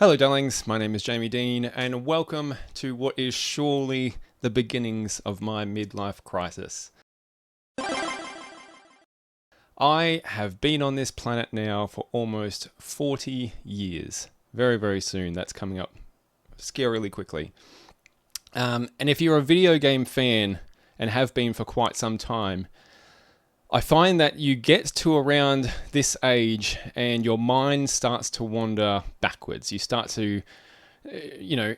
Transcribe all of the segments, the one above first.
Hello darlings, my name is Jamie Dean and welcome to what is surely the beginnings of my midlife crisis. I have been on this planet now for almost 40 years. Very, very soon, that's coming up scarily quickly. And if you're a video game fan and have been for quite some time, I find that you get to around this age and your mind starts to wander backwards. You start to,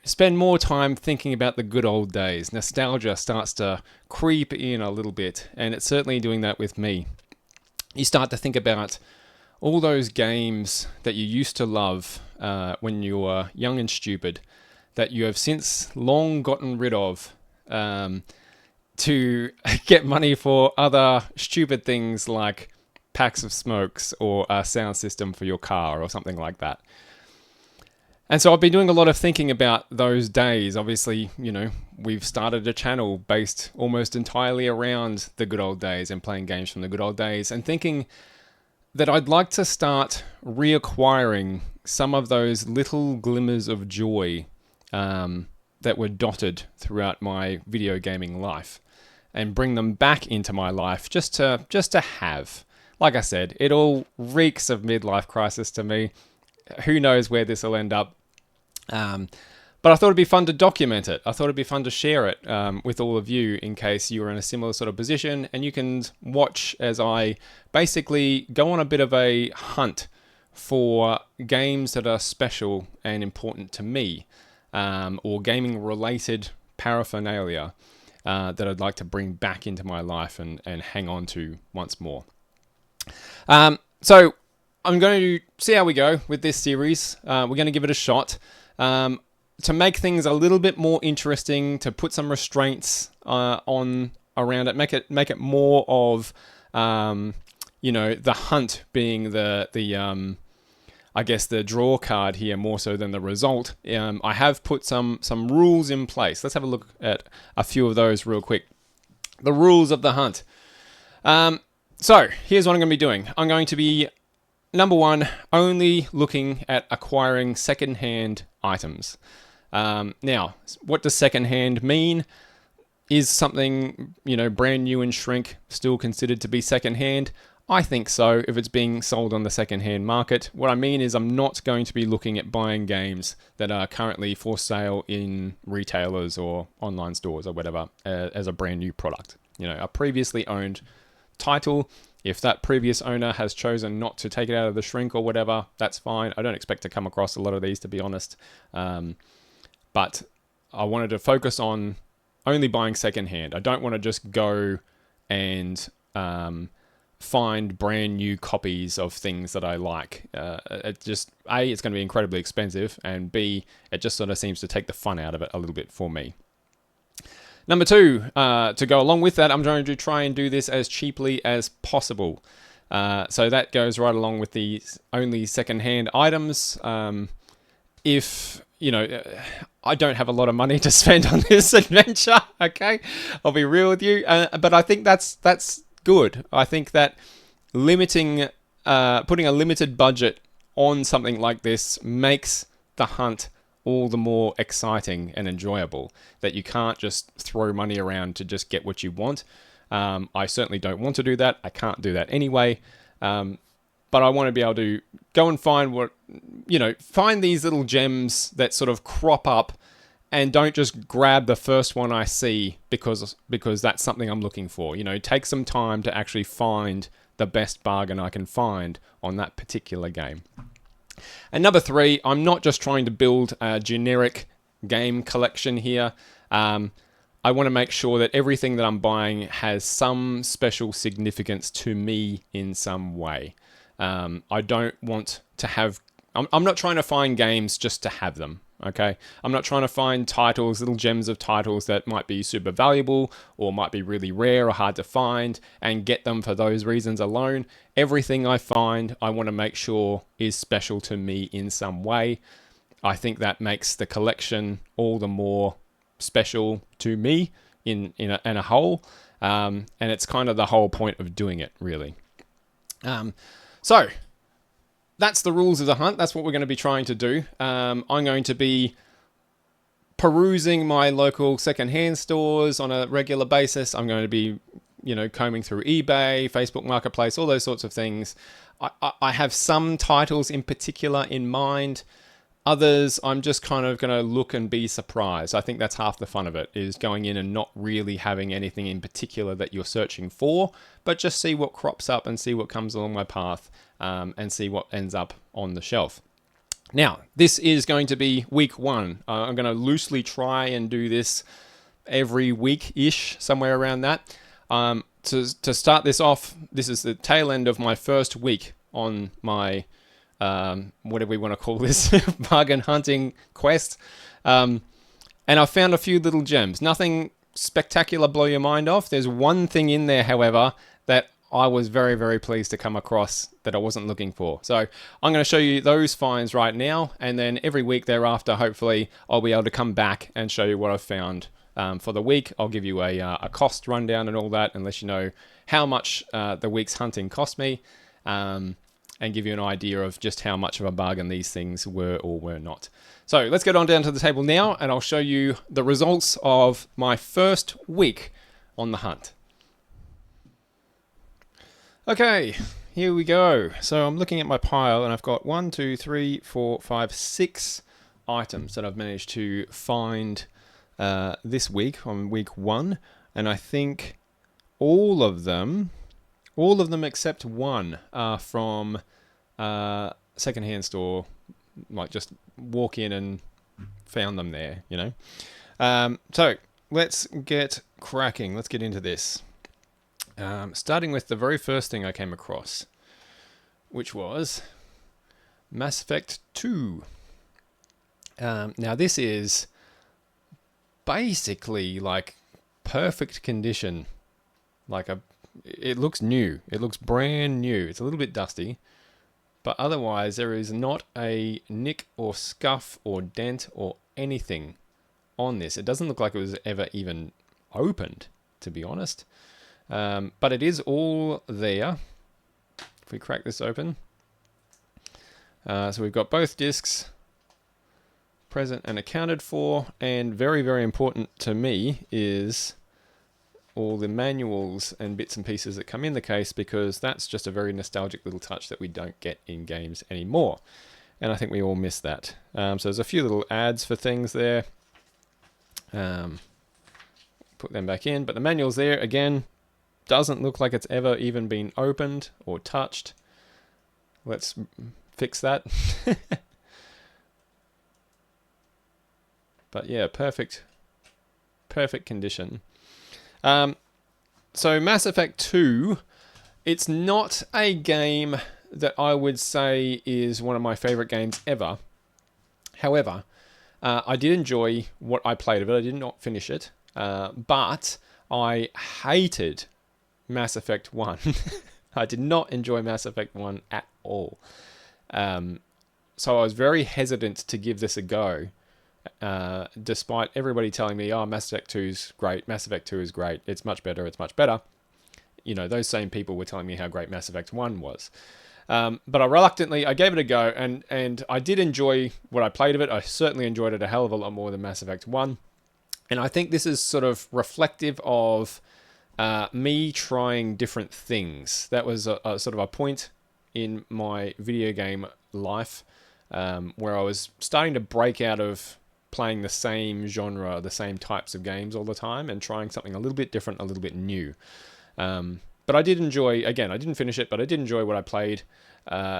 spend more time thinking about the good old days. Nostalgia starts to creep in a little bit, and it's certainly doing that with me. You start to think about all those games that you used to love when you were young and stupid that you have since long gotten rid of. To get money for other stupid things like packs of smokes or a sound system for your car or something like that. And so I've been doing a lot of thinking about those days. Obviously, we've started a channel based almost entirely around the good old days and playing games from the good old days, and thinking that I'd like to start reacquiring some of those little glimmers of joy that were dotted throughout my video gaming life, and bring them back into my life just to have. Like I said, it all reeks of midlife crisis to me. Who knows where this will end up? But I thought it'd be fun to document it. I thought it'd be fun to share it with all of you in case you were in a similar sort of position, and you can watch as I basically go on a bit of a hunt for games that are special and important to me, or gaming related paraphernalia that I'd like to bring back into my life and hang on to once more. So I'm going to see how we go with this series. We're going to give it a shot to make things a little bit more interesting, to put some restraints on around it, make it more of the hunt being the I guess the draw card here more so than the result. I have put some rules in place. Let's have a look at a few of those real quick. The rules of the hunt. So here's what I'm going to be doing. I'm going to be, number one, only looking at acquiring secondhand items. Now, what does secondhand mean? Is something, brand new and shrink still considered to be secondhand? I think so, if it's being sold on the second-hand market. What I mean is I'm not going to be looking at buying games that are currently for sale in retailers or online stores or whatever as a brand new product. A previously owned title, if that previous owner has chosen not to take it out of the shrink or whatever, that's fine. I don't expect to come across a lot of these, to be honest. But I wanted to focus on only buying second-hand. I don't want to just go and find brand new copies of things that I like. It's going to be incredibly expensive, and B, it just sort of seems to take the fun out of it a little bit for me. Number two, to go along with that, I'm going to try and do this as cheaply as possible. So that goes right along with the only secondhand items. If I don't have a lot of money to spend on this adventure, okay? I'll be real with you. But I think that's good. I think that putting a limited budget on something like this makes the hunt all the more exciting and enjoyable. That you can't just throw money around to just get what you want. I certainly don't want to do that. I can't do that anyway. But I want to be able to go and find find these little gems that sort of crop up, and don't just grab the first one I see because that's something I'm looking for. Take some time to actually find the best bargain I can find on that particular game. And number three, I'm not just trying to build a generic game collection here. I want to make sure that everything that I'm buying has some special significance to me in some way. I don't want to have... I'm not trying to find games just to have them. Okay, I'm not trying to find titles, little gems of titles that might be super valuable or might be really rare or hard to find, and get them for those reasons alone. Everything I find, I want to make sure is special to me in some way. I think that makes the collection all the more special to me in a whole, and it's kind of the whole point of doing it, really. So that's the rules of the hunt. That's what we're going to be trying to do. I'm going to be perusing my local secondhand stores on a regular basis. I'm going to be, combing through eBay, Facebook Marketplace, all those sorts of things. I have some titles in particular in mind. Others, I'm just kind of going to look and be surprised. I think that's half the fun of it, is going in and not really having anything in particular that you're searching for, but just see what crops up and see what comes along my path, and see what ends up on the shelf. Now, this is going to be week 1. I'm going to loosely try and do this every week-ish, somewhere around that. To start this off, this is the tail end of my first week on my, whatever we want to call this, bargain hunting quest. And I found a few little gems. Nothing spectacular, blow your mind off. There's one thing in there, however, that I was very, very pleased to come across that I wasn't looking for. So I'm going to show you those finds right now, and then every week thereafter, hopefully, I'll be able to come back and show you what I've found for the week. I'll give you a cost rundown and all that, and let you know how much the week's hunting cost me, and give you an idea of just how much of a bargain these things were or were not. So let's get on down to the table now, and I'll show you the results of my first week on the hunt. Okay, here we go. So I'm looking at my pile, and I've got 1, 2, 3, 4, 5, 6 items that I've managed to find this week, on week 1, and I think all of them except one are from secondhand store. Like, just walk in and found them there, So let's get cracking. Let's get into this. Starting with the very first thing I came across, which was Mass Effect 2. Now this is basically like perfect condition. It looks new. It looks brand new. It's a little bit dusty, but otherwise there is not a nick or scuff or dent or anything on this. It doesn't look like it was ever even opened, to be honest. But it is all there. If we crack this open. So we've got both discs present and accounted for, and very, very important to me is all the manuals and bits and pieces that come in the case, because that's just a very nostalgic little touch that we don't get in games anymore. And I think we all miss that. So there's a few little ads for things there. Put them back in, but the manual's there again. Doesn't look like it's ever even been opened or touched. Let's fix that. But yeah, perfect condition. So Mass Effect 2, it's not a game that I would say is one of my favorite games ever. However, I did enjoy what I played of it. I did not finish it, but I hated Mass Effect 1. I did not enjoy Mass Effect 1 at all. So I was very hesitant to give this a go, despite everybody telling me, oh, Mass Effect 2 is great, Mass Effect 2 is great, it's much better. Those same people were telling me how great Mass Effect 1 was. But I gave it a go, and I did enjoy what I played of it. I certainly enjoyed it a hell of a lot more than Mass Effect 1. And I think this is sort of reflective of me trying different things. That was a sort of a point in my video game life where I was starting to break out of playing the same genre, the same types of games all the time, and trying something a little bit different, a little bit new. But I did enjoy, again, I didn't finish it, but I did enjoy what I played.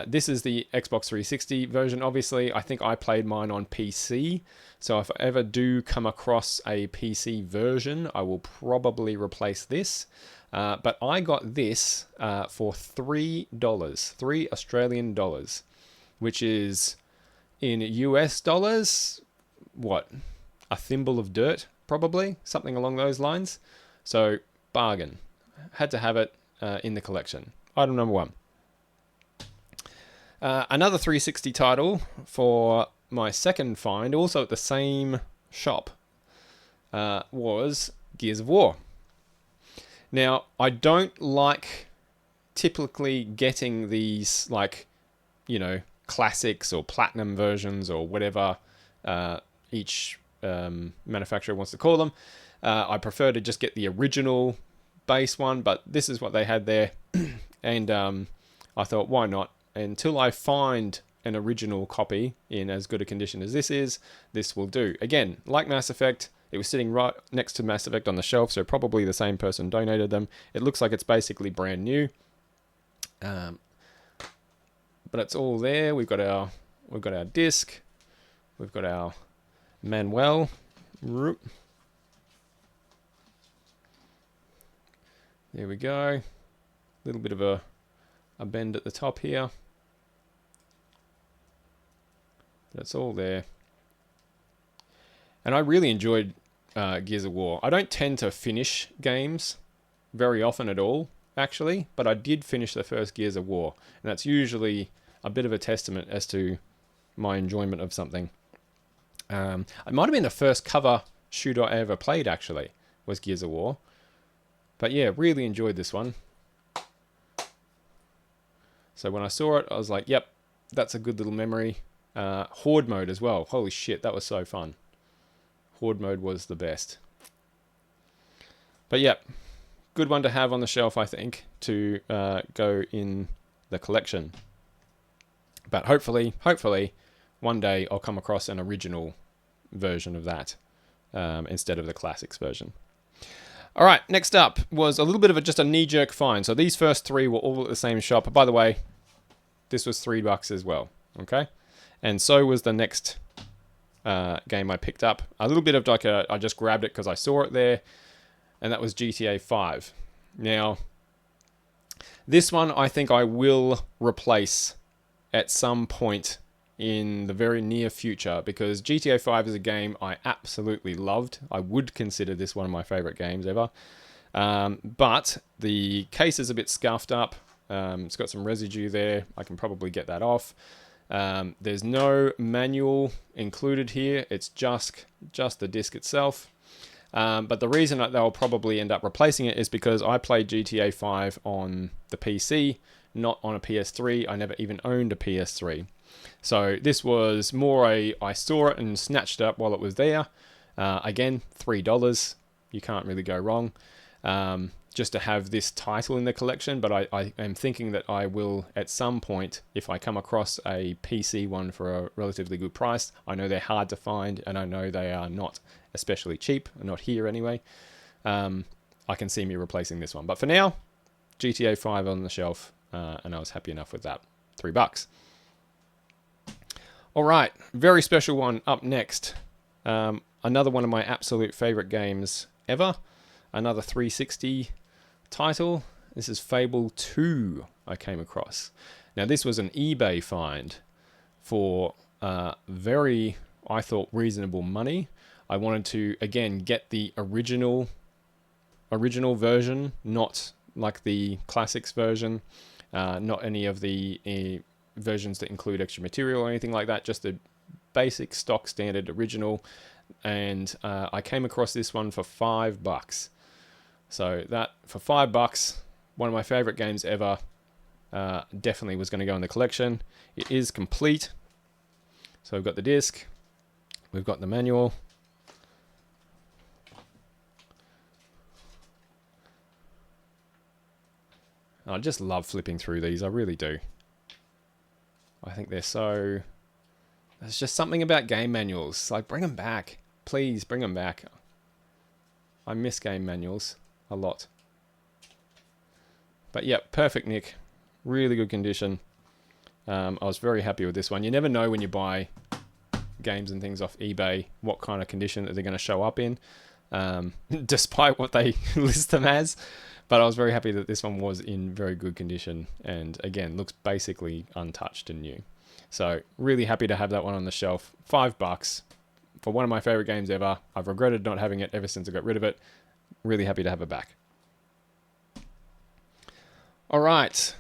This is the Xbox 360 version, obviously. I think I played mine on PC, so if I ever do come across a PC version, I will probably replace this. But I got this for $3, 3 Australian dollars, which is, in US dollars, what? A thimble of dirt, probably? Something along those lines. So, bargain. Had to have it in the collection. Item number 1. Another 360 title for my second find, also at the same shop, was Gears of War. Now, I don't like typically getting these, classics or platinum versions or whatever each manufacturer wants to call them. I prefer to just get the original base one, but this is what they had there. And I thought, why not? Until I find an original copy in as good a condition as this will do. Again, like Mass Effect, it was sitting right next to Mass Effect on the shelf, so probably the same person donated them. It looks like it's basically brand new. But it's all there. We've got our disc. We've got our manual. There we go. A little bit of a bend at the top here. That's all there. And I really enjoyed Gears of War. I don't tend to finish games very often at all, actually, but I did finish the first Gears of War, and that's usually a bit of a testament as to my enjoyment of something. It might have been the first cover shooter I ever played, actually, was Gears of War. But yeah, really enjoyed this one. So when I saw it, I was like, yep, that's a good little memory. Horde mode as well. Holy shit, that was so fun. Horde mode was the best. But yep, good one to have on the shelf, I think, to go in the collection. But hopefully, one day I'll come across an original version of that instead of the classics version. All right, next up was a little bit of just a knee-jerk find. So these first three were all at the same shop. By the way, this was $3 as well, okay? And so was the next game I picked up. A little bit of like I just grabbed it because I saw it there, and that was GTA 5. Now, this one I think I will replace at some point in the very near future, because GTA 5 is a game I absolutely loved. I would consider this one of my favorite games ever. But the case is a bit scuffed up. It's got some residue there. I can probably get that off. There's no manual included here. It's just the disc itself. But the reason that they'll probably end up replacing it is because I played GTA 5 on the PC, not on a PS3. I never even owned a PS3. So this was more I saw it and snatched it up while it was there. Again, $3. You can't really go wrong. Just to have this title in the collection, but I am thinking that I will at some point, if I come across a PC one for a relatively good price. I know they're hard to find, and I know they are not especially cheap, not here anyway. I can see me replacing this one. But for now, GTA 5 on the shelf, and I was happy enough with that. $3. All right, very special one up next. Another one of my absolute favorite games ever. Another 360 title. This is Fable 2 I came across. Now this was an eBay find for very, I thought, reasonable money. I wanted to, again, get the original version, not like the classics version, not any of the versions that include extra material or anything like that, just the basic stock standard original. And I came across this one for $5. So that, for $5, one of my favorite games ever, definitely was going to go in the collection. It is complete. So we've got the disc, we've got the manual. I just love flipping through these, I really do. I think they're so... There's just something about game manuals. Like, bring them back. Please, bring them back. I miss game manuals a lot. But yeah, perfect nick. Really good condition. I was very happy with this one. You never know when you buy games and things off eBay what kind of condition that they're going to show up in, despite what they list them as. But I was very happy that this one was in very good condition, and again, looks basically untouched and new. So really happy to have that one on the shelf. $5 for one of my favorite games ever. I've regretted not having it ever since I got rid of it. Really happy to have it back. All right.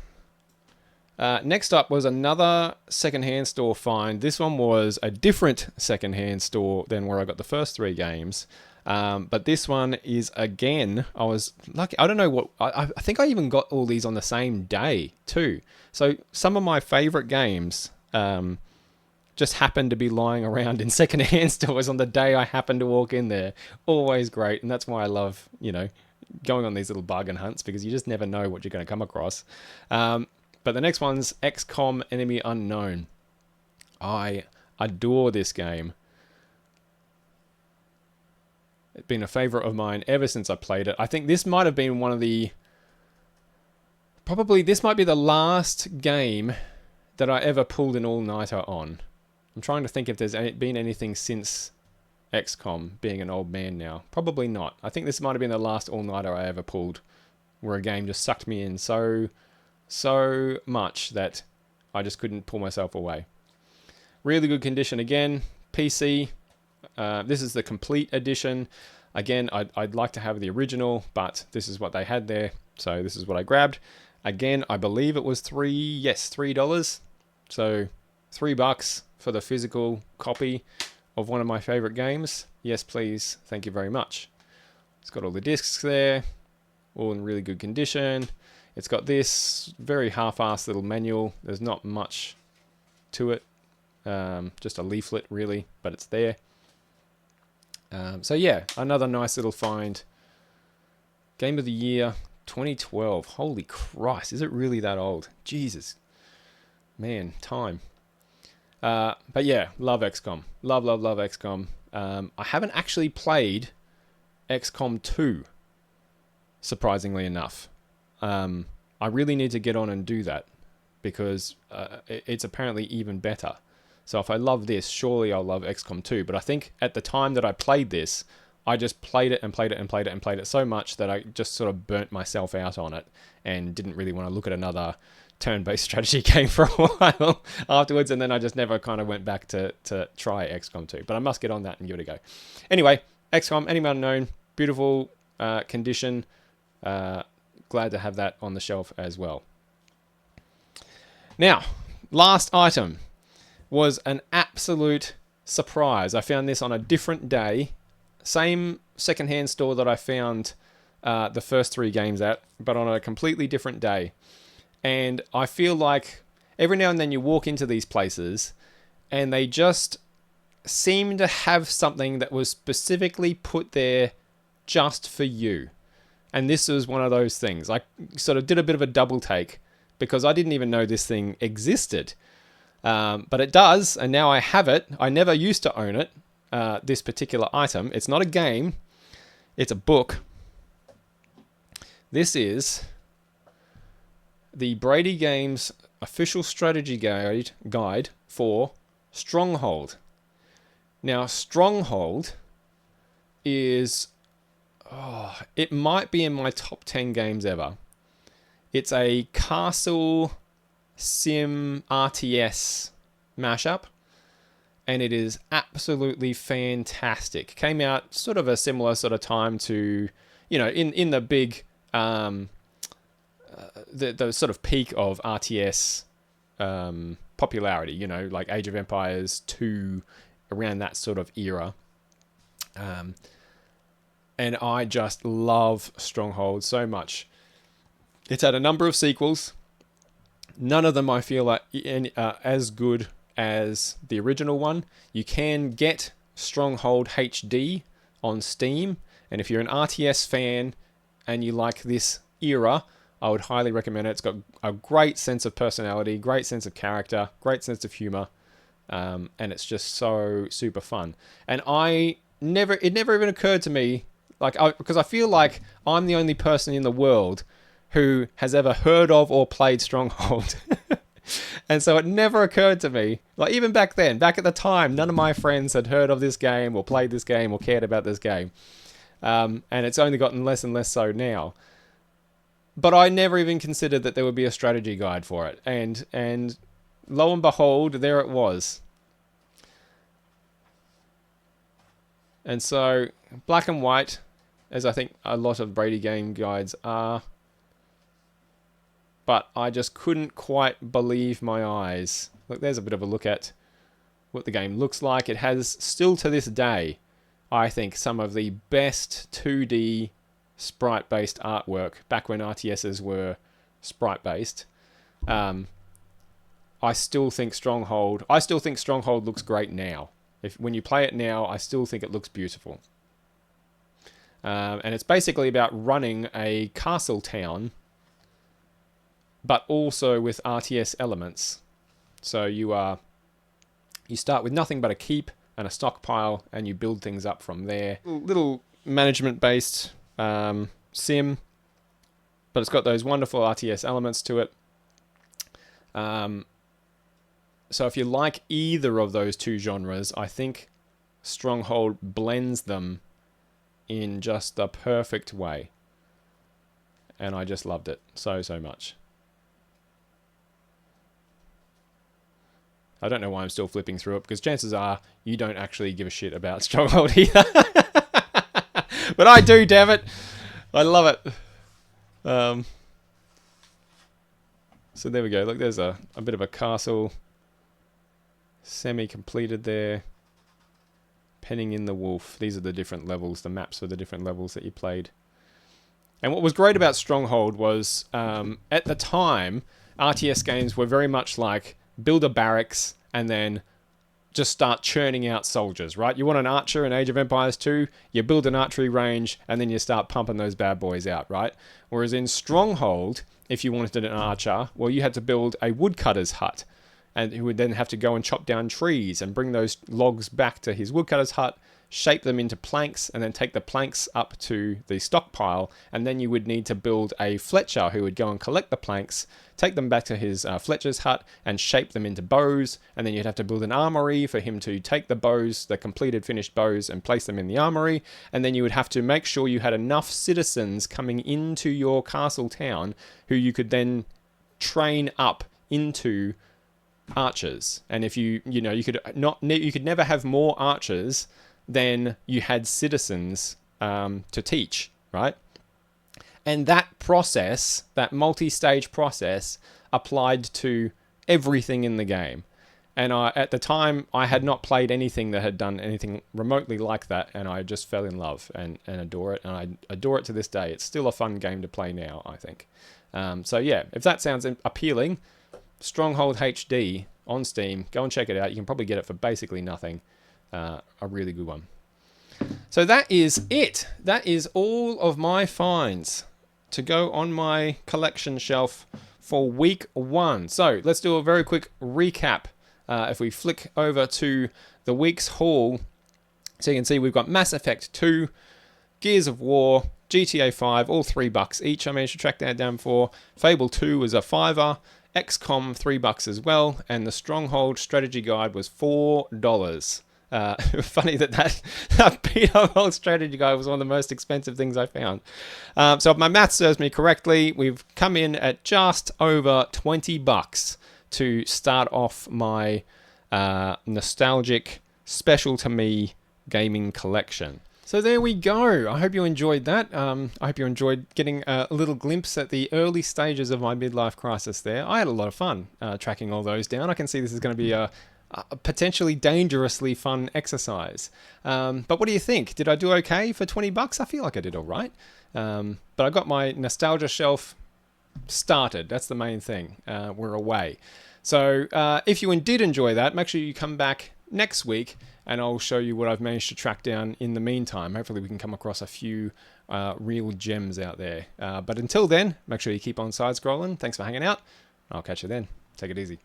Next up was another secondhand store find. This one was a different secondhand store than where I got the first three games. But this one is, again, I was lucky. I don't know what, I think I even got all these on the same day too. So some of my favorite games just happened to be lying around in secondhand stores on the day I happened to walk in there. Always great, and that's why I love, going on these little bargain hunts, because you just never know what you're going to come across. But the next one's XCOM Enemy Unknown. I adore this game. It's been a favorite of mine ever since I played it. I think this might have been this might be the last game that I ever pulled an all-nighter on. I'm trying to think if there's been anything since XCOM, being an old man now. Probably not. I think this might have been the last all-nighter I ever pulled, where a game just sucked me in so much that I just couldn't pull myself away. Really good condition again. PC. This is the complete edition. Again, I'd like to have the original, but this is what they had there, so this is what I grabbed. Again, I believe it was $3. So $3 for the physical copy of one of my favorite games. Yes, please. Thank you very much. It's got all the discs there, all in really good condition. It's got this very half-assed little manual. There's not much to it. Just a leaflet, really, but it's there. So yeah, another nice little find. Game of the Year 2012. Holy Christ, is it really that old? Jesus. Man, time. But yeah, love XCOM. Love XCOM. I haven't actually played XCOM 2, surprisingly enough. I really need to get on and do that, because it's apparently even better. So if I love this, surely I'll love XCOM 2. But I think at the time that I played this, I just played it so much that I just sort of burnt myself out on it and didn't really want to look at another turn-based strategy game for a while afterwards. And then I just never kind of went back to try XCOM 2. But I must get on that and give it a go. Anyway, XCOM, Enemy Unknown, beautiful condition. Glad to have that on the shelf as well. Now, last item was an absolute surprise. I found this on a different day. Same secondhand store that I found the first 3 games at, but on a completely different day. And I feel like every now and then you walk into these places and they just seem to have something that was specifically put there just for you. And this was one of those things. I sort of did a bit of a double take because I didn't even know this thing existed. But it does, and now I have it. I never used to own it, this particular item. It's not a game, it's a book. This is the Brady Games official strategy guide for Stronghold. Now, Stronghold is... it might be in my top 10 games ever. It's a castle sim RTS mashup, and it is absolutely fantastic. Came out sort of a similar sort of time to, in the big the sort of peak of RTS popularity, like Age of Empires 2, around that sort of era. And I just love Stronghold so much. It's had a number of sequels. None of them I feel are as good as the original one. You can get Stronghold HD on Steam, and if you're an RTS fan and you like this era, I would highly recommend it. It's got a great sense of personality, great sense of character, great sense of humor, and it's just so super fun. And it never even occurred to me, because I feel like I'm the only person in the world who has ever heard of or played Stronghold. And so it never occurred to me, even back then, back at the time, none of my friends had heard of this game or played this game or cared about this game. And it's only gotten less and less so now. But I never even considered that there would be a strategy guide for it. And lo and behold, there it was. And so, black and white, as I think a lot of Brady game guides are. But I just couldn't quite believe my eyes. Look, there's a bit of a look at what the game looks like. It has, still to this day, I think, some of the best 2D sprite-based artwork, back when RTSs were sprite-based. I I still think Stronghold looks great now. When you play it now, I still think it looks beautiful. And it's basically about running a castle town, but also with RTS elements. So you start with nothing but a keep and a stockpile, and you build things up from there. Little management-based sim, but it's got those wonderful RTS elements to it. So if you like either of those two genres, I think Stronghold blends them in just the perfect way. And I just loved it so much. I don't know why I'm still flipping through it, because chances are you don't actually give a shit about Stronghold either. But I do, damn it. I love it. So there we go. Look, there's a bit of a castle semi-completed there. Penning in the Wolf. These are the different levels, the maps for the different levels that you played. And what was great about Stronghold was, at the time, RTS games were very much like build a barracks and then just start churning out soldiers, right? You want an archer in Age of Empires 2, you build an archery range, and then you start pumping those bad boys out, right? Whereas in Stronghold, if you wanted an archer, well, you had to build a woodcutter's hut, and he would then have to go and chop down trees and bring those logs back to his woodcutter's hut, shape them into planks, and then take the planks up to the stockpile, and then you would need to build a fletcher who would go and collect the planks, take them back to his fletcher's hut, and shape them into bows, and then you'd have to build an armory for him to take the bows, the completed finished bows, and place them in the armory, and then you would have to make sure you had enough citizens coming into your castle town who you could then train up into archers. And if you could never have more archers than you had citizens to teach, right? And that process, that multi-stage process, applied to everything in the game. And at the time, I had not played anything that had done anything remotely like that, and I just fell in love and adore it, and I adore it to this day. It's still a fun game to play now, I think. So yeah, if that sounds appealing, Stronghold HD on Steam, go and check it out. You can probably get it for basically nothing. A really good one. So that is it. That is all of my finds to go on my collection shelf for week 1. So let's do a very quick recap. If we flick over to the week's haul, so you can see we've got Mass Effect 2, Gears of War, GTA 5, all $3 each. I managed to track that down for. Fable 2 was a $5. XCOM $3 as well, and the Stronghold strategy guide was $4. Funny that beat up old strategy guide was one of the most expensive things I found. So if my math serves me correctly, we've come in at just over $20 to start off my nostalgic, special to me gaming collection. So there we go. I hope you enjoyed that. I hope you enjoyed getting a little glimpse at the early stages of my midlife crisis there. I had a lot of fun tracking all those down. I can see this is going to be a potentially dangerously fun exercise. But what do you think? Did I do okay for $20? I feel like I did all right. But I got my nostalgia shelf started. That's the main thing. We're away. So if you did enjoy that, make sure you come back next week and I'll show you what I've managed to track down in the meantime. Hopefully we can come across a few real gems out there. But until then, make sure you keep on side scrolling. Thanks for hanging out. I'll catch you then. Take it easy.